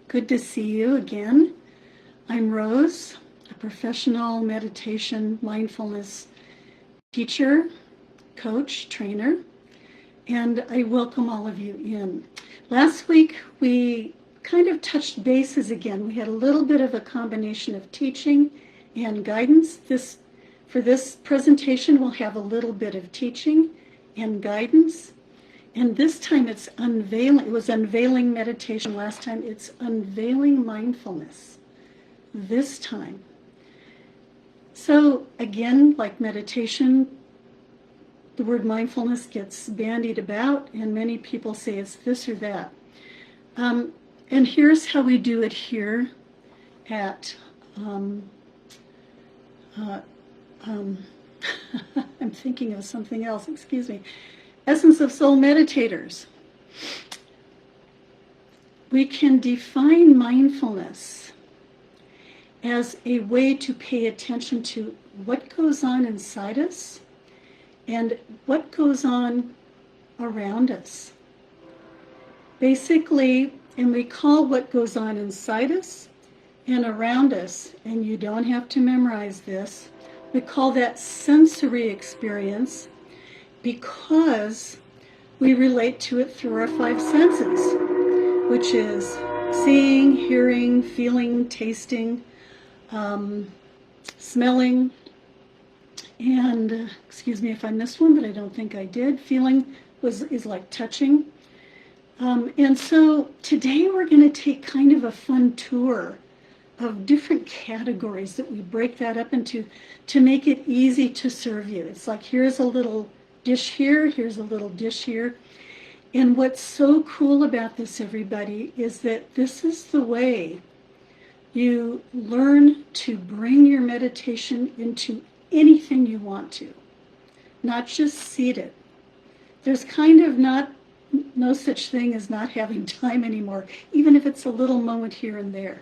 Good to see you again. I'm Rose, a professional meditation mindfulness teacher, coach, trainer, and I welcome all of you in. Last week we kind of touched bases again. We had a little bit of a combination of teaching and guidance. For this presentation we'll have a little bit of teaching and guidance. And this time it's unveiling. It was unveiling meditation last time. It's unveiling mindfulness this time. So again, like meditation, the word mindfulness gets bandied about and many people say it's this or that. And here's how we do it here at, I'm thinking of something else, excuse me. Essence of Soul meditators. We can define mindfulness as a way to pay attention to what goes on inside us and what goes on around us. Basically, and we call what goes on inside us and around us, and you don't have to memorize this, we call that sensory experience, because we relate to it through our five senses, which is seeing, hearing, feeling, tasting, smelling, and excuse me if I missed one, but I don't think I did. Feeling is like touching. And so today we're going to take kind of a fun tour of different categories that we break that up into to make it easy to serve you. It's like here's a little dish here, here's a little dish here. And what's so cool about this, everybody, is that this is the way you learn to bring your meditation into anything you want to, not just seat it. There's kind of no such thing as not having time anymore, even if it's a little moment here and there.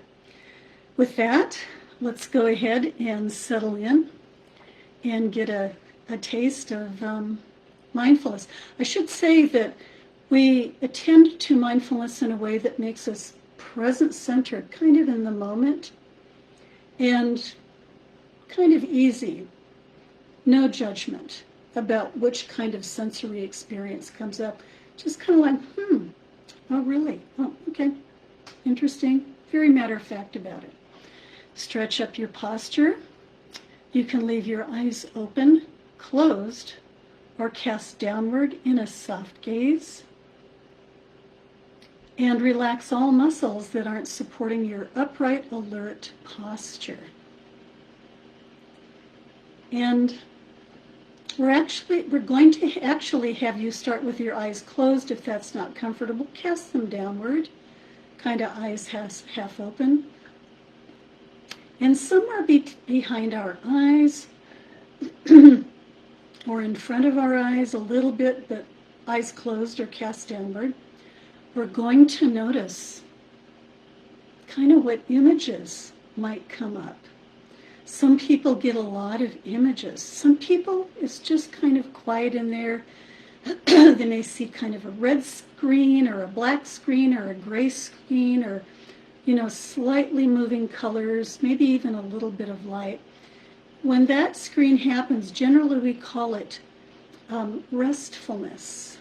With that, let's go ahead and settle in and get a taste of mindfulness. I should say that we attend to mindfulness in a way that makes us present-centered, kind of in the moment, and kind of easy. No judgment about which kind of sensory experience comes up. Just kind of like, oh really? Oh, okay, interesting. Very matter-of-fact about it. Stretch up your posture. You can leave your eyes open, closed, or cast downward in a soft gaze. And relax all muscles that aren't supporting your upright, alert posture. And we're going to actually have you start with your eyes closed if that's not comfortable. Cast them downward, kind of eyes half open. And somewhere behind our eyes, or in front of our eyes a little bit, but eyes closed or cast downward, we're going to notice kind of what images might come up. Some people get a lot of images. Some people, it's just kind of quiet in there. They may see kind of a red screen or a black screen or a gray screen or, slightly moving colors, maybe even a little bit of light. When that screen happens, generally we call it restfulness.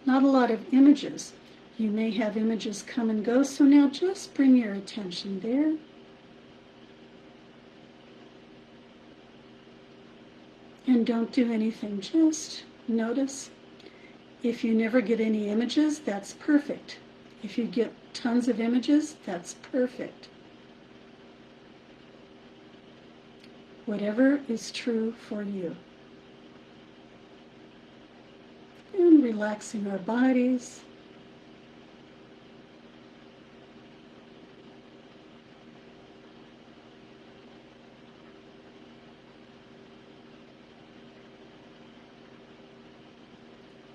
Not a lot of images. You may have images come and go, so now just bring your attention there. And don't do anything, just notice. If you never get any images, that's perfect. If you get tons of images, that's perfect. Whatever is true for you. And relaxing our bodies.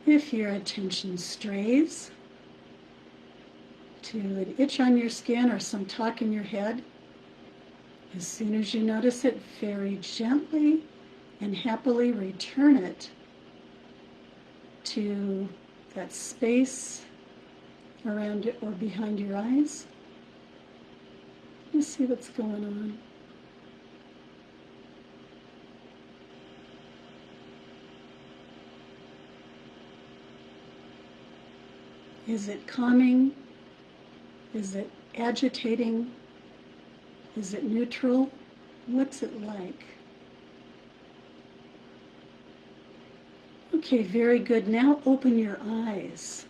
If your attention strays to an itch on your skin or some talk in your head, as soon as you notice it, very gently and happily return it to that space around it or behind your eyes. Let's see what's going on. Is it calming? Is it agitating? Is it neutral? What's it like? Okay, very good. Now open your eyes.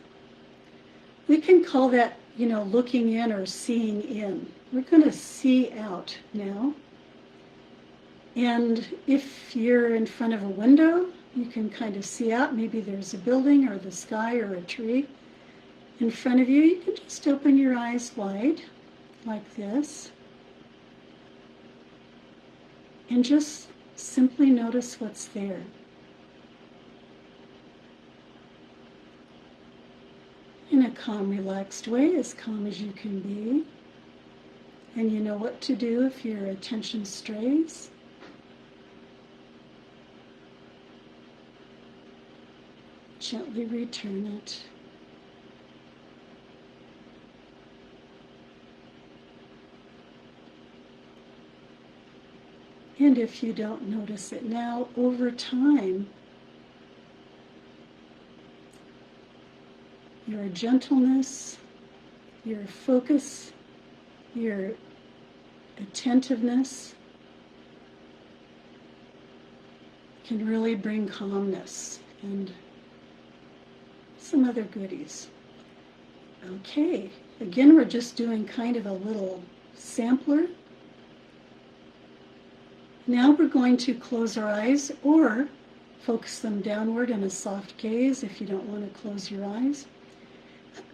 We can call that, looking in or seeing in. We're going to see out now. And if you're in front of a window, you can kind of see out. Maybe there's a building or the sky or a tree in front of you. You can just open your eyes wide like this. And just simply notice what's there. In a calm, relaxed way, as calm as you can be. And you know what to do if your attention strays. Gently return it. And if you don't notice it now, over time, your gentleness, your focus, your attentiveness can really bring calmness and some other goodies. Okay, again, we're just doing kind of a little sampler. Now we're going to close our eyes or focus them downward in a soft gaze if you don't want to close your eyes.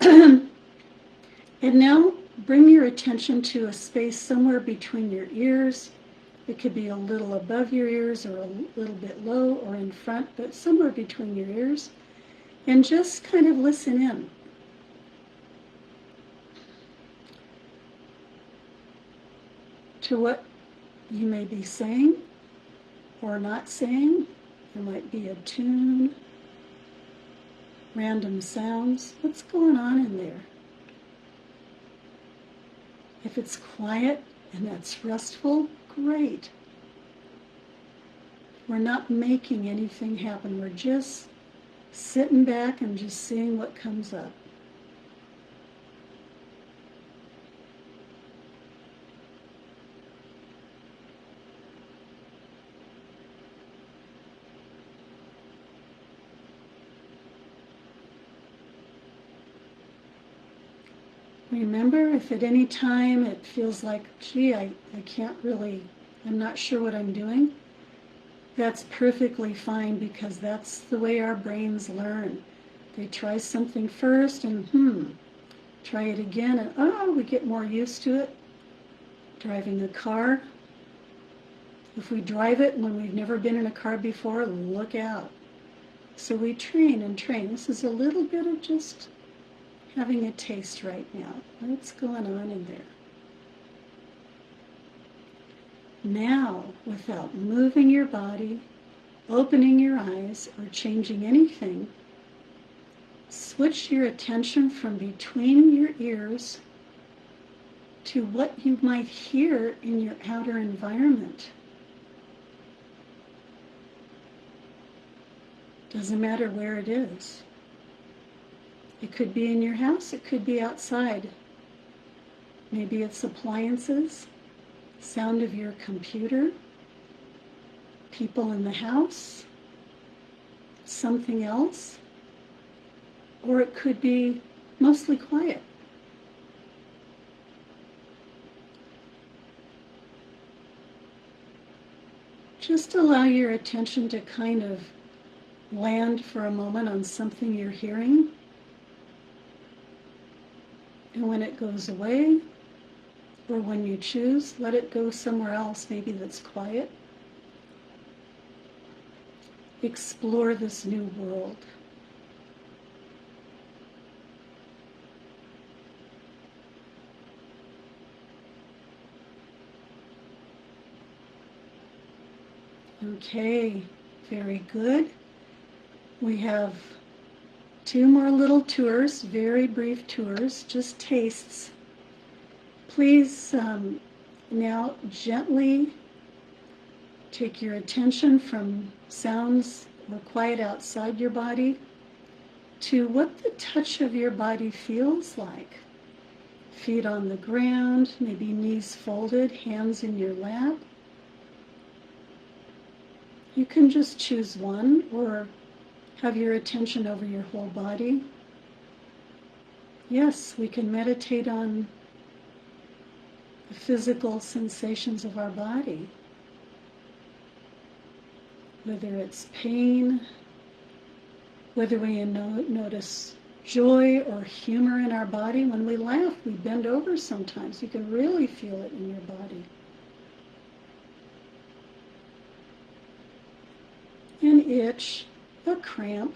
And now bring your attention to a space somewhere between your ears. It could be a little above your ears or a little bit low or in front, but somewhere between your ears. And just kind of listen in. To what you may be saying or not saying. There might be a tune, random sounds. What's going on in there? If it's quiet and that's restful, great. We're not making anything happen. We're just sitting back and just seeing what comes up. Remember, if at any time it feels like, gee, I can't really, I'm not sure what I'm doing, that's perfectly fine, because that's the way our brains learn. They try something first and try it again, and we get more used to it. Driving a car, if we drive it when we've never been in a car before, look out. So we train and train. This is a little bit of just having a taste right now. What's going on in there? Now, without moving your body, opening your eyes, or changing anything, switch your attention from between your ears to what you might hear in your outer environment. Doesn't matter where it is. It could be in your house, it could be outside. Maybe it's appliances, sound of your computer, people in the house, something else, or it could be mostly quiet. Just allow your attention to kind of land for a moment on something you're hearing. And when it goes away, or when you choose, let it go somewhere else, maybe that's quiet. Explore this new world. Okay, very good. We have 2 more little tours, very brief tours, just tastes. Please Now gently take your attention from sounds or quiet outside your body to what the touch of your body feels like. Feet on the ground, maybe knees folded, hands in your lap. You can just choose one or have your attention over your whole body. Yes, we can meditate on the physical sensations of our body, whether it's pain, whether we notice joy or humor in our body. When we laugh, we bend over sometimes. You can really feel it in your body. An itch, a cramp,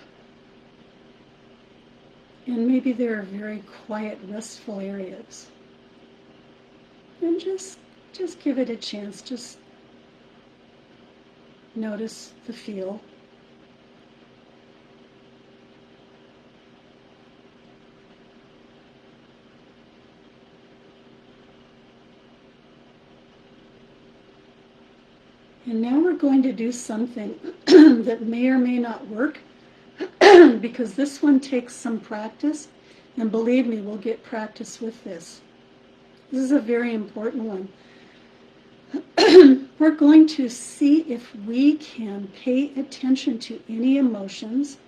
and maybe there are very quiet, restful areas. And just give it a chance. Just notice the feel. And now we're going to do something that may or may not work because this one takes some practice. And believe me, we'll get practice with this. This is a very important one. We're going to see if we can pay attention to any emotions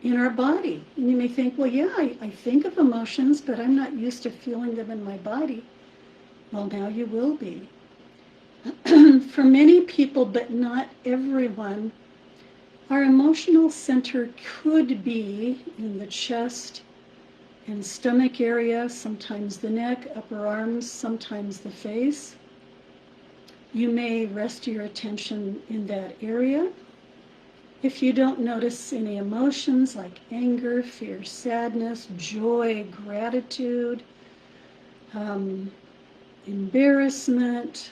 in our body. And you may think, well, yeah, I think of emotions, but I'm not used to feeling them in my body. Well, now you will be. For many people, but not everyone, our emotional center could be in the chest and stomach area, sometimes the neck, upper arms, sometimes the face. You may rest your attention in that area. If you don't notice any emotions like anger, fear, sadness, joy, gratitude, embarrassment,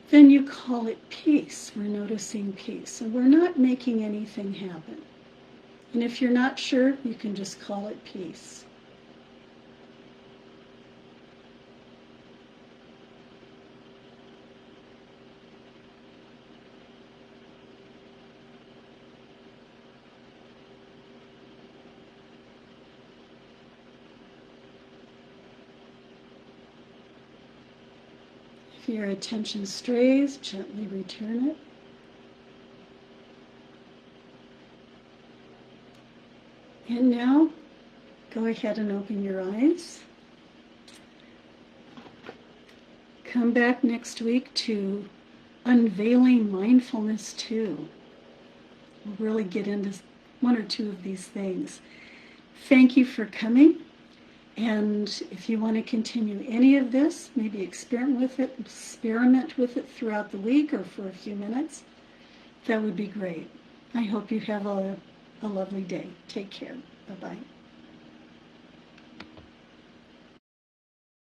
then you call it peace. We're noticing peace, and we're not making anything happen. And if you're not sure, you can just call it peace. If your attention strays, gently return it. And now, go ahead and open your eyes. Come back next week to Unveiling Mindfulness 2. We'll really get into one or two of these things. Thank you for coming. And if you want to continue any of this, maybe experiment with it throughout the week or for a few minutes, that would be great. I hope you have a lovely day. Take care. Bye-bye.